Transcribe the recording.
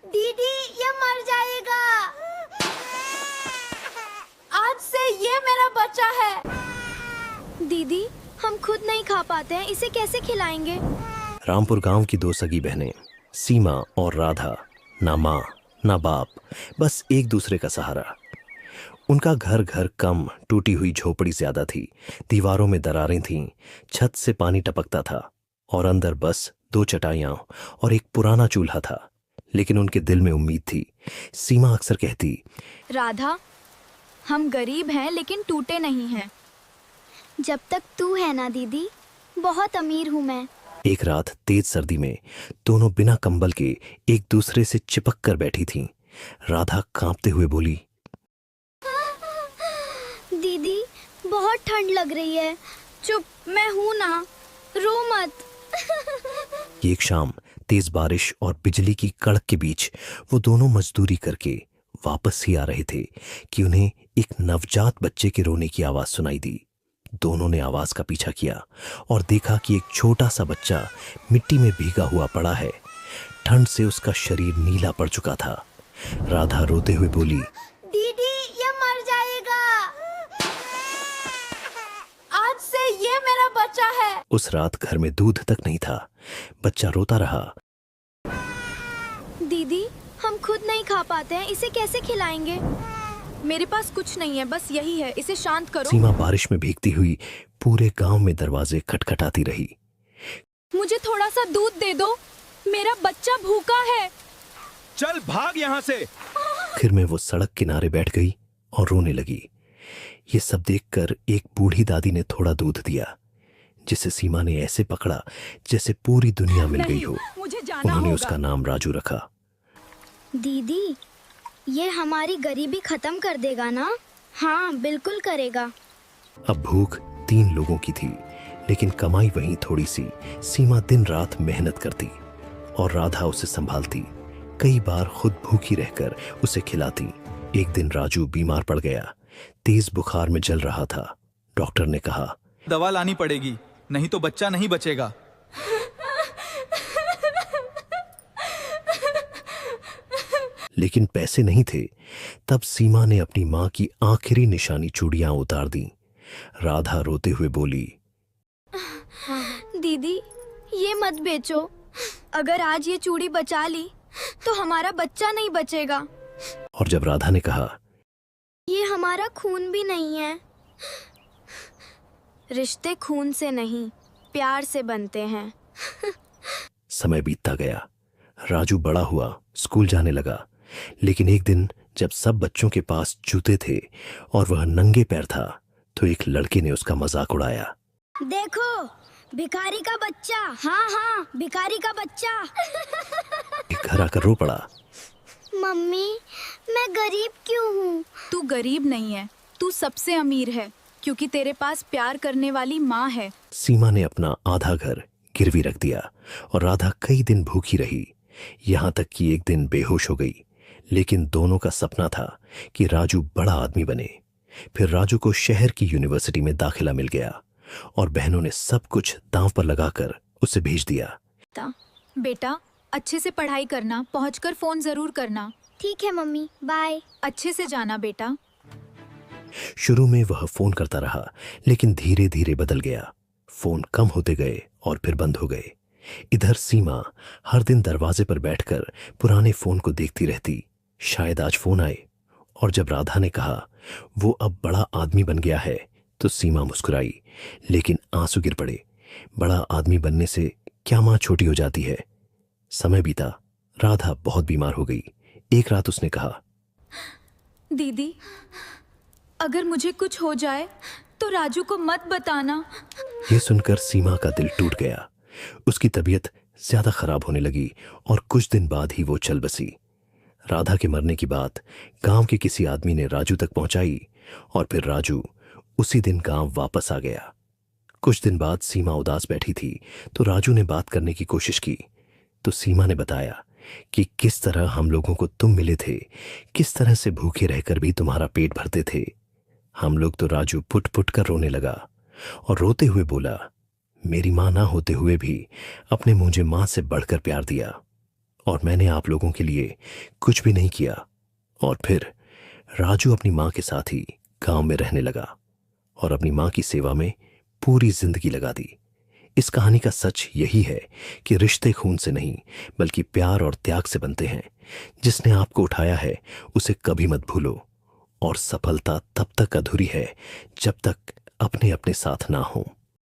दीदी ये मर जाएगा। आज से ये मेरा बच्चा है। दीदी हम खुद नहीं खा पाते हैं, इसे कैसे खिलाएंगे? रामपुर गांव की दो सगी बहनें सीमा और राधा, ना माँ ना बाप, बस एक दूसरे का सहारा। उनका घर घर कम, टूटी हुई झोपड़ी ज्यादा थी, दीवारों में दरारें थीं, छत से पानी टपकता था और अंदर बस दो चटाइयां और एक पुराना चूल्हा था। लेकिन उनके दिल में उम्मीद थी। सीमा अक्सर कहती, राधा हम गरीब हैं लेकिन टूटे नहीं हैं। जब तक तू है ना दीदी, बहुत अमीर हूँ मैं। एक रात तेज सर्दी में दोनों बिना कंबल के एक दूसरे से चिपक कर बैठी थीं। राधा कांपते हुए बोली, दीदी बहुत ठंड लग रही है। चुप, मैं हूँ ना, रो मत। एक शाम तेज बारिश और बिजली की कड़क के बीच वो दोनों मजदूरी करके वापस ही आ रहे थे कि उन्हें एक नवजात बच्चे के रोने की आवाज सुनाई दी। दोनों ने आवाज का पीछा किया और देखा कि एक छोटा सा बच्चा मिट्टी में भीगा हुआ पड़ा है। ठंड से उसका शरीर नीला पड़ चुका था। राधा रोते हुए बोली, दीदी ये मर जाएगा। आज से ये मेरा बच्चा है। उस रात घर में दूध तक नहीं था। बच्चा रोता रहा। दीदी हम खुद नहीं खा पाते हैं, इसे कैसे खिलाएंगे? मेरे पास कुछ नहीं है, बस यही है, इसे शांत करो। सीमा बारिश में भीगती हुई पूरे गांव में दरवाजे खटखटाती रही। मुझे थोड़ा सा दूध दे दो, मेरा बच्चा भूखा है। चल भाग यहाँ से। फिर में वो सड़क किनारे बैठ गई और रोने लगी। ये सब देखकर एक बूढ़ी दादी ने थोड़ा दूध दिया, जिसे सीमा ने ऐसे पकड़ा जैसे पूरी दुनिया मिल गई हो। मुझे जाना उन्होंने होगा। उसका नाम राजू रखा। दीदी ये हमारी गरीबी खत्म कर देगा ना? हाँ बिल्कुल करेगा। अब भूख 3 लोगों की थी, लेकिन कमाई वहीं थोड़ी सी। सीमा दिन रात मेहनत करती और राधा उसे संभालती। कई बार खुद भूखी रहकर उसे खिलाती। एक दिन राजू बीमार पड़ गया। तेज बुखार में जल रहा था। डॉक्टर ने कहा, दवा लानी पड़ेगी, नहीं तो बच्चा नहीं बचेगा। लेकिन पैसे नहीं थे। तब सीमा ने अपनी मां की आखिरी निशानी चूड़ियां उतार दी। राधा रोते हुए बोली, दीदी ये मत बेचो, अगर आज ये चूड़ी बचा ली तो हमारा बच्चा नहीं बचेगा। और जब राधा ने कहा, ये हमारा खून भी नहीं है। रिश्ते खून से नहीं, प्यार से बनते हैं। समय बीतता गया। राजू बड़ा हुआ, स्कूल जाने लगा। लेकिन एक दिन जब सब बच्चों के पास जूते थे और वह नंगे पैर था, तो एक लड़के ने उसका मजाक उड़ाया। देखो भिखारी का बच्चा। हाँ हाँ भिखारी का बच्चा। एक घर आकर रो पड़ा। मम्मी मैं गरीब क्यों हूँ? तू गरीब नहीं है, तू सबसे अमीर है, क्योंकि तेरे पास प्यार करने वाली माँ है। सीमा ने अपना आधा घर गिरवी रख दिया और राधा कई दिन भूखी रही, यहाँ तक कि एक दिन बेहोश हो गई। लेकिन दोनों का सपना था कि राजू बड़ा आदमी बने। फिर राजू को शहर की यूनिवर्सिटी में दाखिला मिल गया और बहनों ने सब कुछ दांव पर लगाकर उसे भेज दिया। बेटा अच्छे से पढ़ाई करना, पहुंचकर फोन जरूर करना। ठीक है मम्मी, बाय। अच्छे से जाना बेटा। शुरू में वह फोन करता रहा, लेकिन धीरे धीरे बदल गया। फोन कम होते गए और फिर बंद हो गए। इधर सीमा हर दिन दरवाजे पर बैठकर पुराने फोन को देखती रहती, शायद आज फोन आए। और जब राधा ने कहा वो अब बड़ा आदमी बन गया है, तो सीमा मुस्कुराई, लेकिन आंसू गिर पड़े। बड़ा आदमी बनने से क्या मां छोटी हो जाती है। समय बीता। राधा बहुत बीमार हो गई। एक रात उसने कहा, दीदी अगर मुझे कुछ हो जाए तो राजू को मत बताना। यह सुनकर सीमा का दिल टूट गया। उसकी तबीयत ज्यादा खराब होने लगी और कुछ दिन बाद ही वो चल बसी। राधा के मरने की बात गांव के किसी आदमी ने राजू तक पहुंचाई और फिर राजू उसी दिन गांव वापस आ गया। कुछ दिन बाद सीमा उदास बैठी थी, तो राजू ने बात करने की कोशिश की। तो सीमा ने बताया कि किस तरह हम लोगों को तुम मिले थे, किस तरह से भूखे रहकर भी तुम्हारा पेट भरते थे। हम लोग तो राजू पुट पुट कर रोने लगा और रोते हुए बोला, मेरी मां ना होते हुए भी अपने मुझे मां से बढ़कर प्यार दिया। और मैंने आप लोगों के लिए कुछ भी नहीं किया। और फिर राजू अपनी माँ के साथ ही गांव में रहने लगा और अपनी माँ की सेवा में पूरी जिंदगी लगा दी। इस कहानी का सच यही है कि रिश्ते खून से नहीं बल्कि प्यार और त्याग से बनते हैं। जिसने आपको उठाया है उसे कभी मत भूलो, और सफलता तब तक अधूरी है जब तक अपने अपने साथ ना हो।